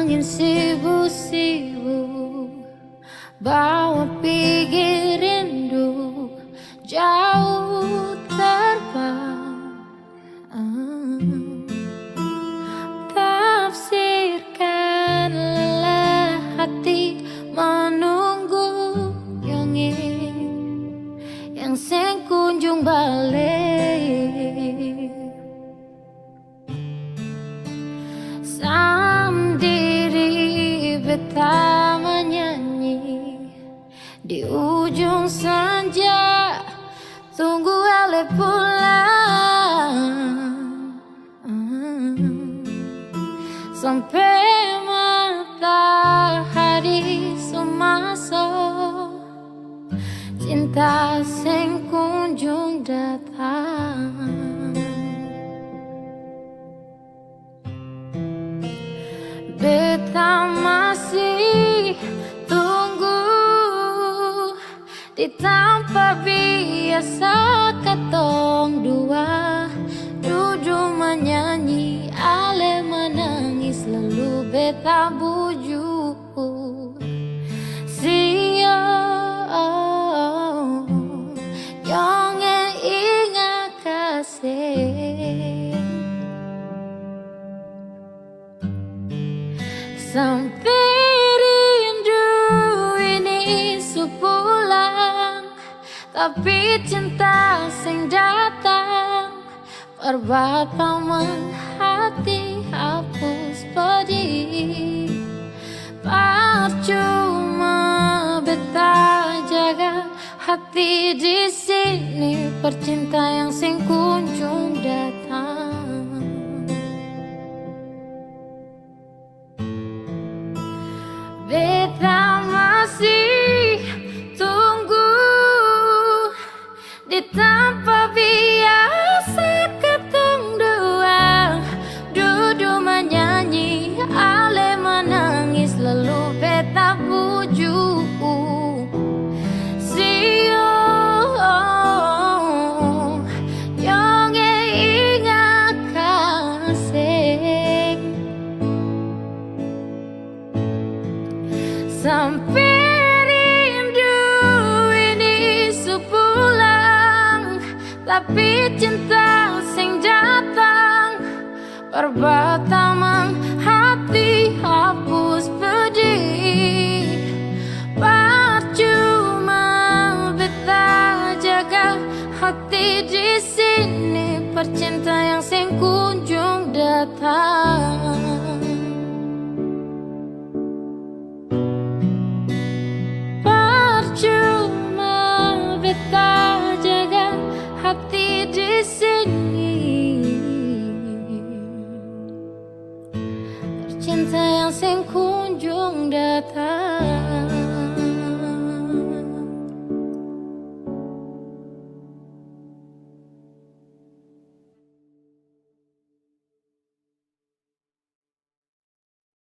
angin sibuk-sibuk bawa pergi rindu jauh terbang. Tafsirkan lelah hati menunggu yang sing kunjung balik. Sendiri beta menyanyi di ujung senja, tunggu Ale pulang. Sampai matahari semasuk, cinta sing kunjung datang. Beta masih tunggu di tempat biasa katong dua duduk menyanyi, Ale menangis lalu beta bujuk. Sio yang ingat kasih sampai rindu ini sepulang, tapi cinta sing datang perbat paman hati hapus pedih. Percuma beta jaga hati di sini, percinta yang sing kunjung datang. Beta masih tunggu di tempat biasa ketong dua duduk menyanyi, Ale menangis lalu beta bujuk. Sio yang ingat kasih sampai rindu ini sepulang, tapi cinta sing datang perbatamang hati hapus pedih. Percuma beta jaga hati di sini, percinta yang sing kunjung datang. Beta jaga hati di sini, percinta yang sing kunjung datang.